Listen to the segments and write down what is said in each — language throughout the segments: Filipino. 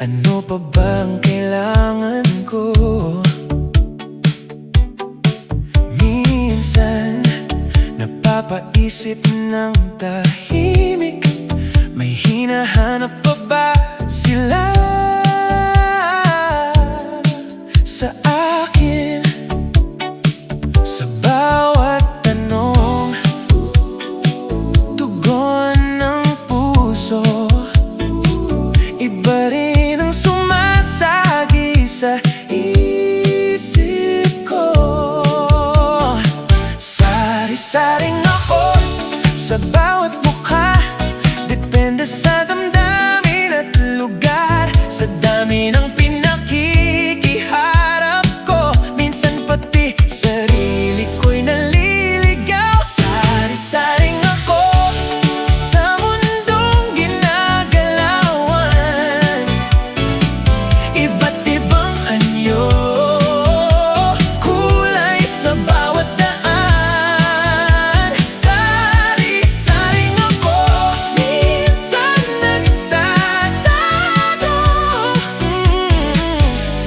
Ano pa bang kailangan ko? Minsan napapaisip ng tahimik, may hinahanap pa ba sila sa akin? Sa bawat tanong, tugon ng puso, iba rin ang sumasagi sa isip ko. Sari-saring ako sa bawat mukha, depende sa damdamin at lugar. Sa dami ng pinakikiharap ko, minsan pati sarili ko'y naliligaw. Sari-saring ako sa mundong ginagalawan, iba't ibang anyo, kulay sa bawat daan. Sari-saring ako, minsan nagtatago,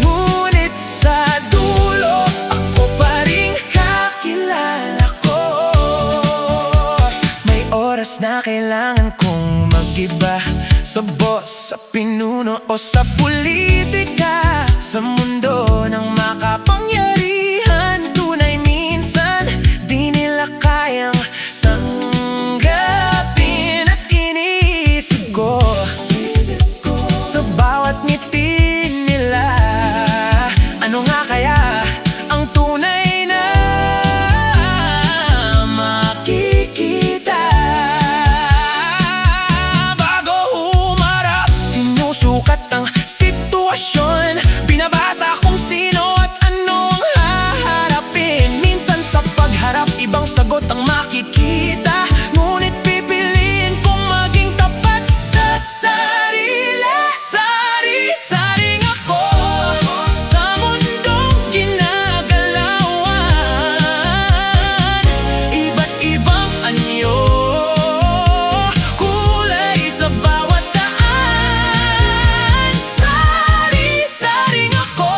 ngunit sa dulo ako pa rin kakilala ko. May oras na kailangan kong mag-iba, sa boss, sa pinuno o sa politika. Sa mundo ng makapangyarihan, tunay minsan di nila kayang tanggapin. At iniisip ko sa bawat ngiti nila, ano nga kaya ang tunay na makikita? Bago humarap, sinusukat ang sitwasyon, binabasa kung sino at anong haharapin. Minsan sa pagharap, ibang sagot ang makikita, ngunit pipiliin kong maging tapat sa sarili. Sari-saring ako sa mundong ginagalawan, iba't ibang anyo, kulay sa bawat daan. Sari-saring ako,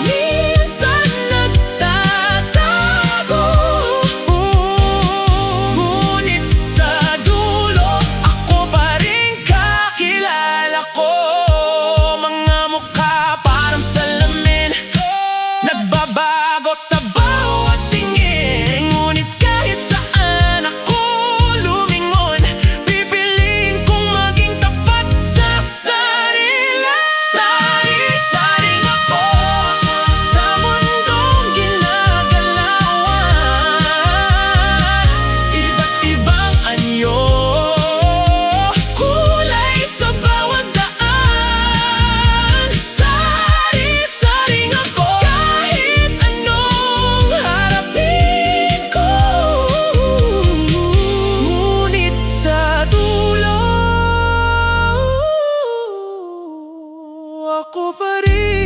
minsan nagtatago, ngunit sa dulo ako pa rin kakilala ko. Mga mukha parang salamin, nagbabago sa bawat tingin, ngunit kahit saan ako lumingon, pipiliin kong maging tapat sa sarili. Sari-saring ako sa mundong ginagalawan, iba't ibang anyo, kulay sa bawat daan. Sari-saring ako kahit anong harapin ko, ngunit sa dulo ako pa rin